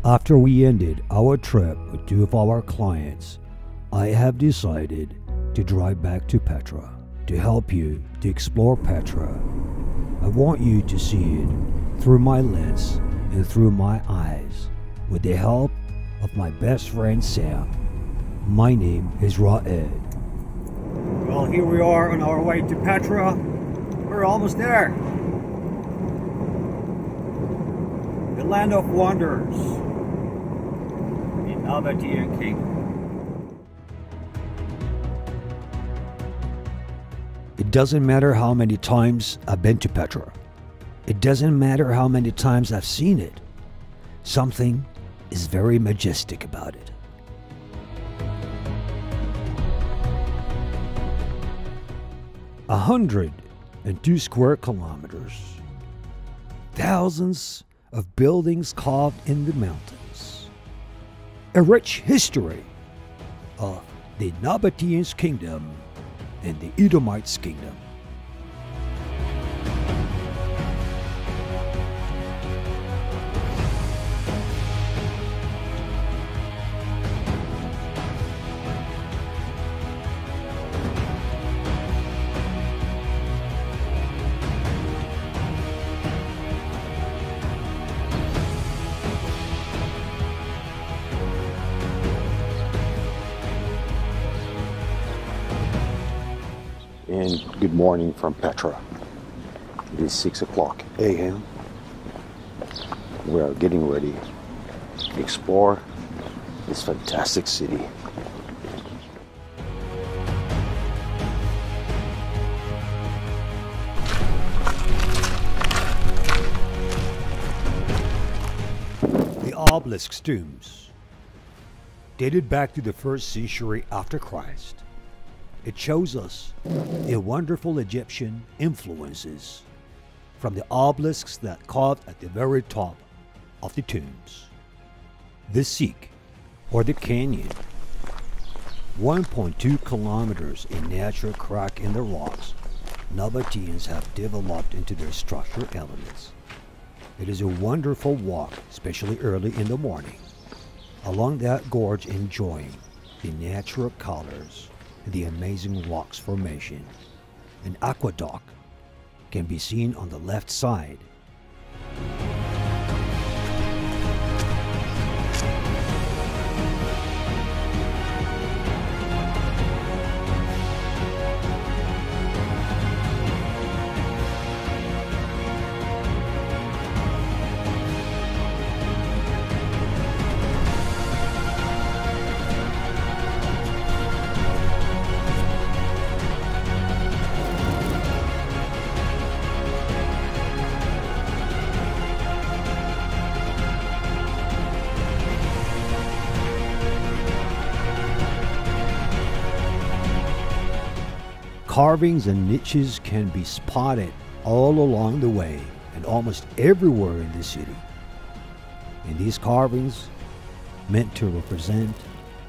After we ended our trip with two of our clients, I have decided to drive back to Petra to help you to explore Petra. I want you to see it through my lens and through my eyes with the help of my best friend Sam. My name is Raed. Well, here we are on our way to Petra. We're almost there. The land of wonders. The Byzantine Kingdom. It doesn't matter how many times I've been to Petra. It doesn't matter how many times I've seen it. Something is very majestic about it. A 102 square kilometers. Thousands of buildings carved in the mountains. A rich history of the Nabateans' kingdom and the Edomites' kingdom. And good morning from Petra. It is 6 o'clock a.m. We are getting ready to explore this fantastic city. The obelisk tombs, dated back to the 1st century after Christ. It shows us the wonderful Egyptian influences from the obelisks that carved at the very top of the tombs. The Seek, or the canyon, 1.2 kilometers in natural crack in the rocks Nabateans have developed into their structural elements. It is a wonderful walk, especially early in the morning, along that gorge enjoying the natural colors and the amazing rocks formation. An aqueduct can be seen on the left side. Carvings and niches can be spotted all along the way and almost everywhere in the city. And these carvings meant to represent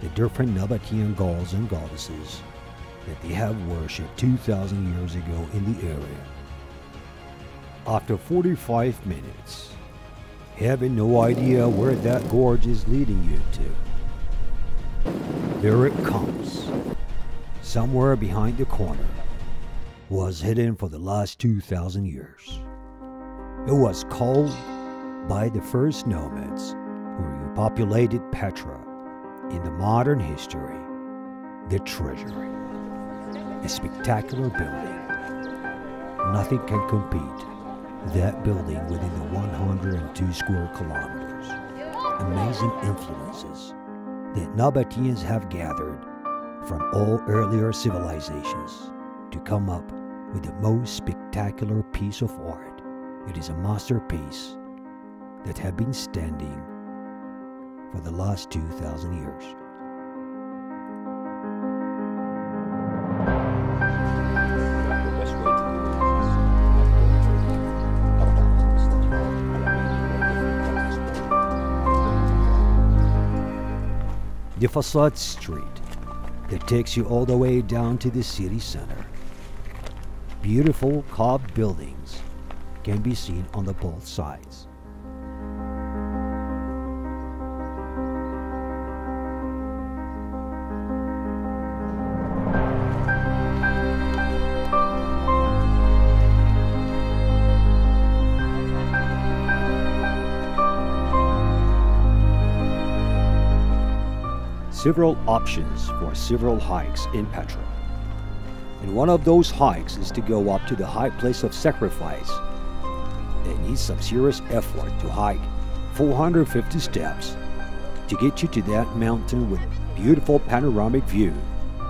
the different Nabatean gods and goddesses that they have worshipped 2,000 years ago in the area. After 45 minutes, having no idea where that gorge is leading you to, there it comes. Somewhere behind the corner, was hidden for the last 2,000 years. It was called by the first nomads who repopulated Petra in the modern history, the Treasury. A spectacular building. Nothing can compete that building within the 102 square kilometers. Amazing influences that Nabateans have gathered from all earlier civilizations to come up with the most spectacular piece of art. It is a masterpiece that has been standing for the last 2,000 years. The facade street that takes you all the way down to the city center. Beautiful carved buildings can be seen on the both sides. several options for several hikes in Petra. And one of those hikes is to go up to the high place of sacrifice. It needs some serious effort to hike 450 steps to get you to that mountain with beautiful panoramic view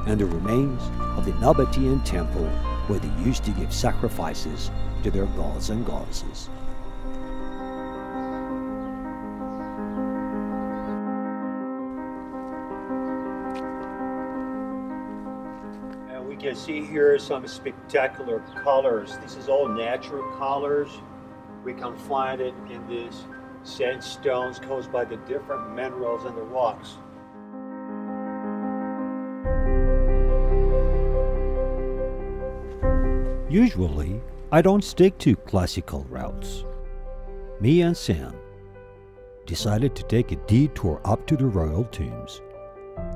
and the remains of the Nabatean temple where they used to give sacrifices to their gods and goddesses. And we can see here some spectacular colors. This is all natural colors. We can find it in these sandstones caused by the different minerals in the rocks. Usually, I don't stick to classical routes. Me and Sam decided to take a detour up to the royal tombs.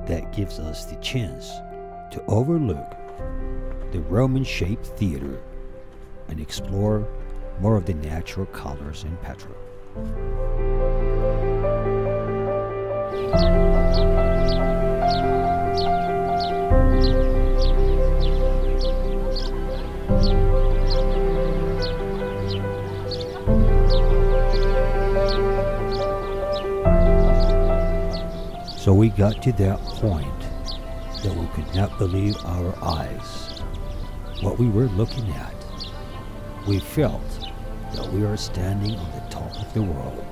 That gives us the chance to overlook the Roman-shaped theater and explore more of the natural colors in Petra. So we got to that point that we could not believe our eyes. What we were looking at, we felt that we are standing on the top of the world.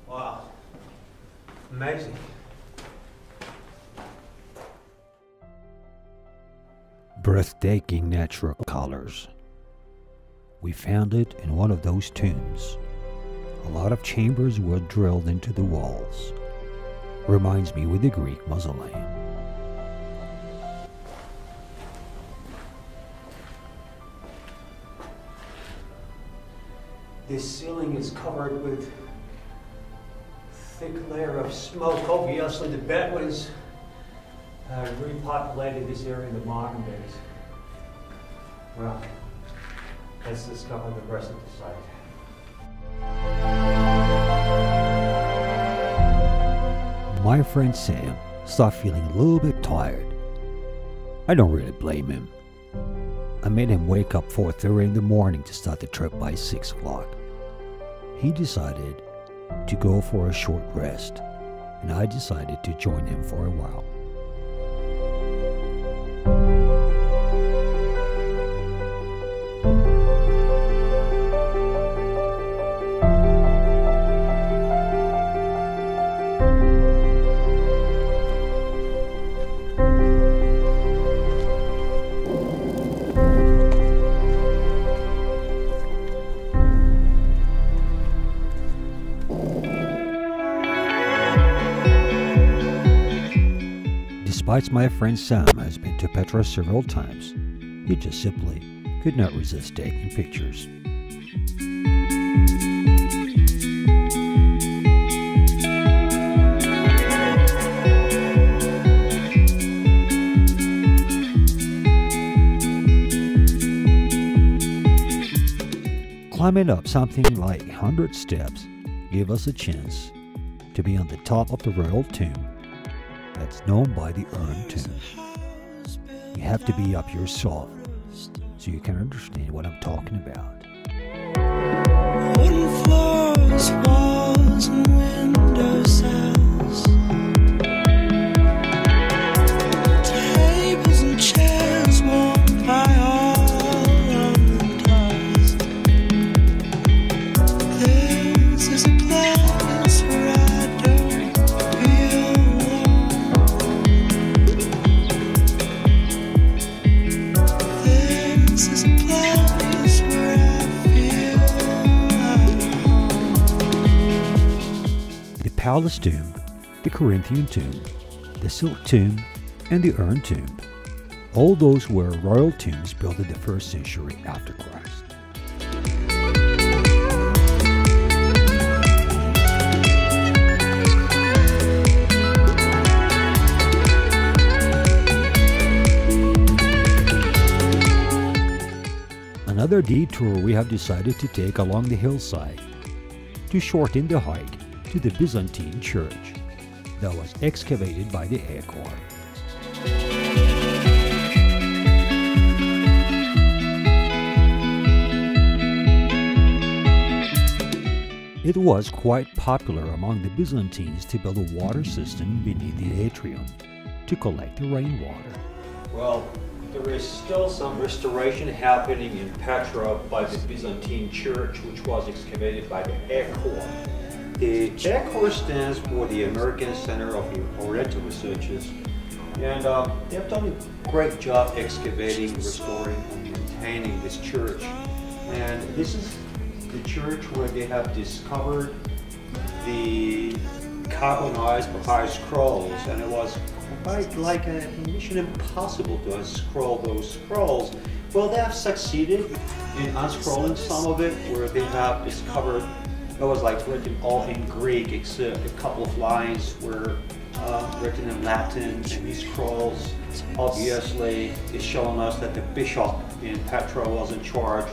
Wow, amazing. Breathtaking natural colors. We found it in one of those tombs. A lot of chambers were drilled into the walls. Reminds me with the Greek mausoleum. This ceiling is covered with thick layer of smoke. Obviously the Bedouins repopulated this area in the modern days. Well, let's discover the rest of the site. My friend Sam started feeling a little bit tired. I don't really blame him. I made him wake up 4:30 in the morning to start the trip by 6 o'clock. He decided to go for a short rest, and I decided to join him for a while. Despite my friend Sam has been to Petra several times, he just simply could not resist taking pictures. Climbing up something like 100 steps gave us a chance to be on the top of the royal tomb that's known by the urn tomb. You have to be up yourself so you can understand what I'm talking about. Wooden floors, walls, and windowsills, tables and chairs worn by all Roman dust. This is a place where I don't feel alone. This is a place where I feel at home. The palace tomb, the Corinthian tomb, the silk tomb, and the urn tomb. All those were royal tombs built in the 1st century after Christ. Another detour we have decided to take along the hillside to shorten the hike to the Byzantine Church that was excavated by the Air Corps. It was quite popular among the Byzantines to build a water system beneath the atrium to collect the rainwater. Well, there is still some restoration happening in Petra by the Byzantine Church, which was excavated by the Air Corps. The Air Corps stands for the American Center of Oriental Researches, and they've done a great job excavating, restoring, and maintaining this church. And this is the church where they have discovered the carbonized papyrus scrolls, and it was quite like a mission impossible to unscroll those scrolls. Well, they have succeeded in unscrolling some of it, where they have discovered it was like written all in Greek, except a couple of lines were written in Latin, and these scrolls obviously is showing us that the bishop in Petra was in charge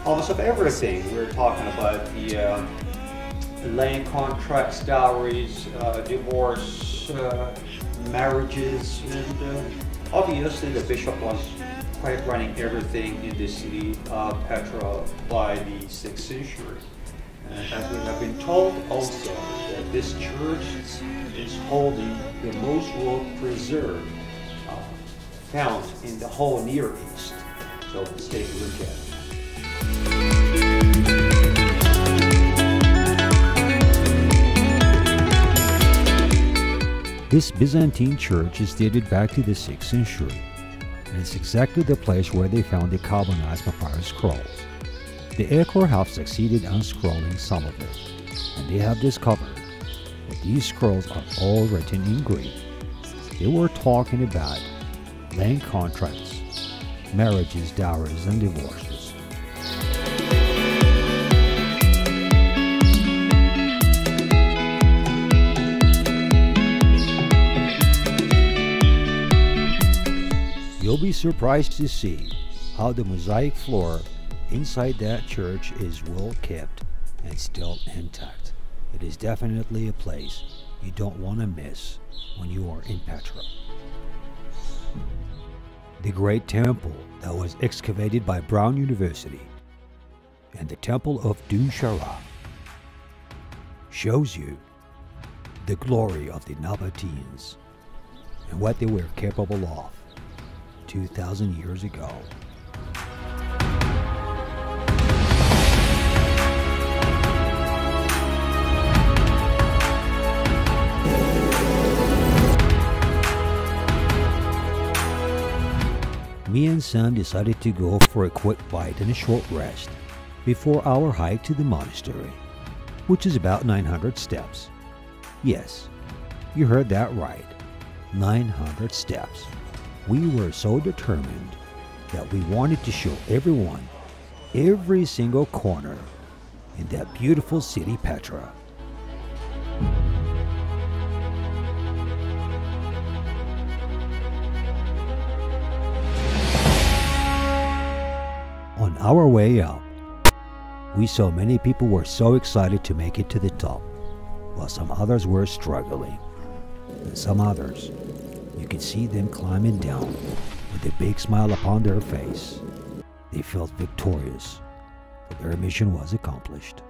almost of everything. We're talking about the land contracts, dowries, divorce, marriages, and obviously the bishop was quite running everything in the city of Petra by the 6th century. And as we have been told also that this church is holding the most well-preserved found in the whole Near East. So let's take a look at it. This Byzantine church is dated back to the 6th century, and it's exactly the place where they found the carbonized papyrus scrolls. The Air Corps have succeeded unscrolling some of it, and they have discovered that these scrolls are all written in Greek. They were talking about land contracts, marriages, dowries, and divorces. You'll be surprised to see how the mosaic floor inside that church is well kept and still intact. It is definitely a place you don't want to miss when you are in Petra. The great temple that was excavated by Brown University and the Temple of Dun-Shara shows you the glory of the Nabateans and what they were capable of 2,000 years ago. Me and Sam decided to go for a quick bite and a short rest before our hike to the monastery, which is about 900 steps. Yes, you heard that right, 900 steps. We were so determined that we wanted to show everyone every single corner in that beautiful city, Petra. On our way up, we saw many people were so excited to make it to the top, while some others were struggling. And some others, you could see them climbing down with a big smile upon their face. They felt victorious, for their mission was accomplished.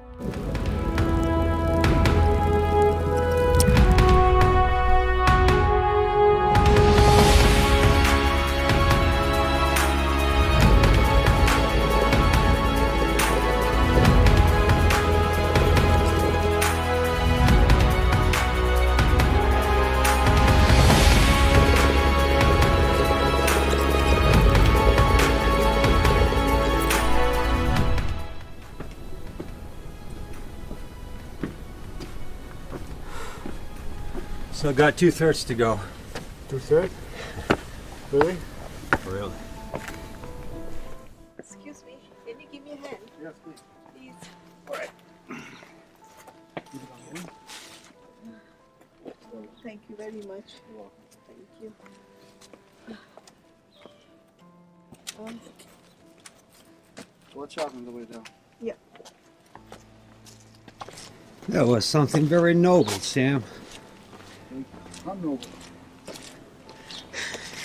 So I got 2/3 to go. 2/3? Really? Really? Excuse me, can you give me a hand? Yes, please. Please. Thank you very much. Thank you. Watch out on the way down. Yeah. That was something very noble, Sam. I'm noble.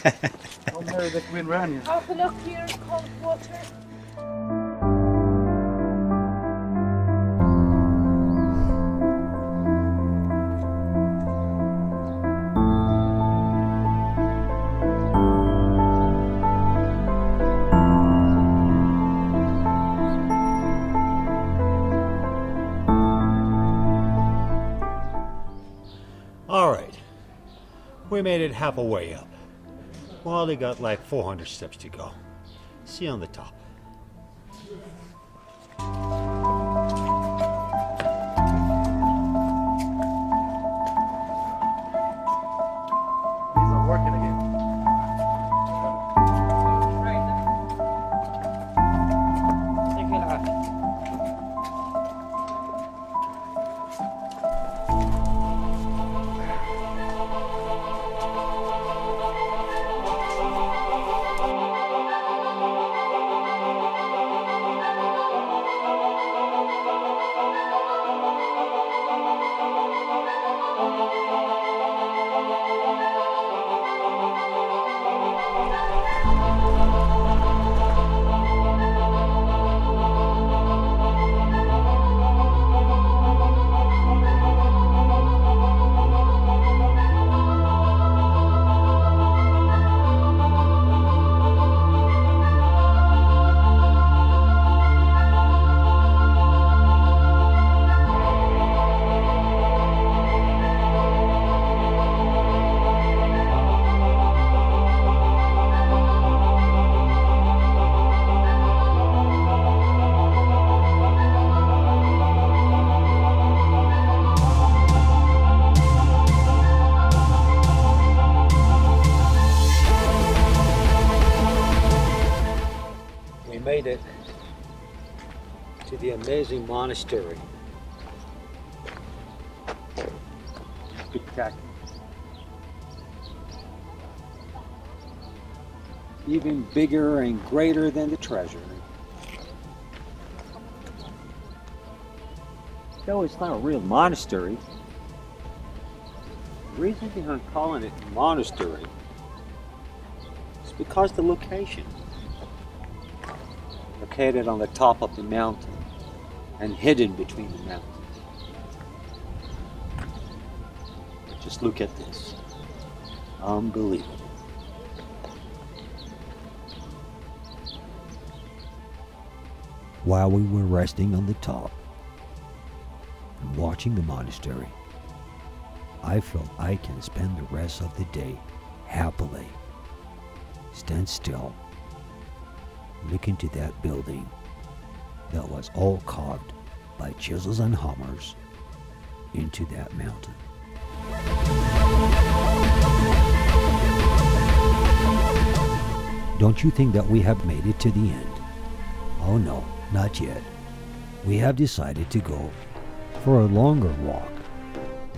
I'll marry the Queen Rania. Have a look here, cold water. All right. We made it half a way up. Well, they got like 400 steps to go. See you on the top. He's not working again. Made it to the amazing monastery. Spectacular. Even bigger and greater than the treasury. Though it's not a real monastery, the reason behind calling it monastery is because the location. Located on the top of the mountain and hidden between the mountains. Just look at this. Unbelievable. While we were resting on the top and watching the monastery, I felt I can spend the rest of the day happily. Stand still. Look into that building that was all carved by chisels and hammers into that mountain. Don't you think that we have made it to the end? Oh no, not yet. We have decided to go for a longer walk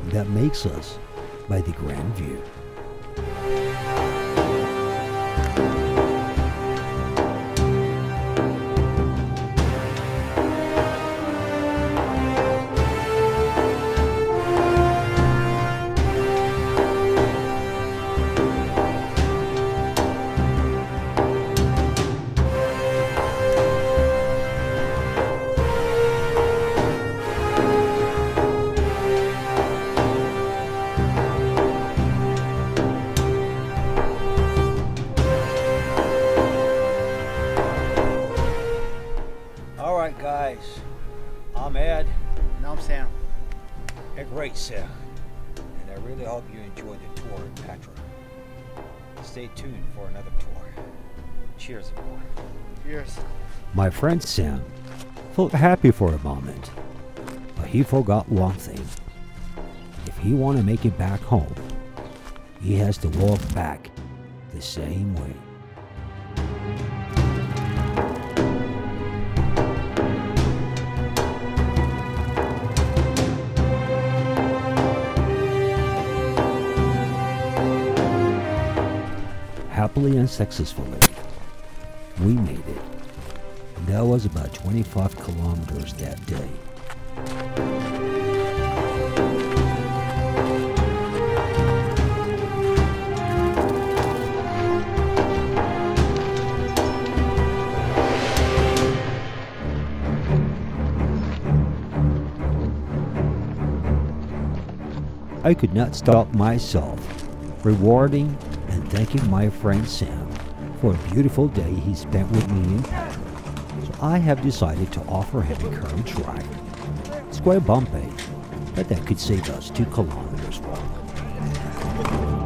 that makes us by the grand view. Guys, I'm Ed. And I'm Sam. A great Sam. And I really hope you enjoyed the tour in Petra. Stay tuned for another tour. Cheers, everyone. Cheers. My friend Sam felt happy for a moment, but he forgot one thing. If he want to make it back home, he has to walk back the same way. Happily and successfully, we made it. That was about 25 kilometers that day. I could not stop myself, rewarding and thanking my friend Sam for a beautiful day he spent with me in Petra. So I have decided to offer him a carriage ride. It's quite bumpy, but that could save us 2 kilometers walk.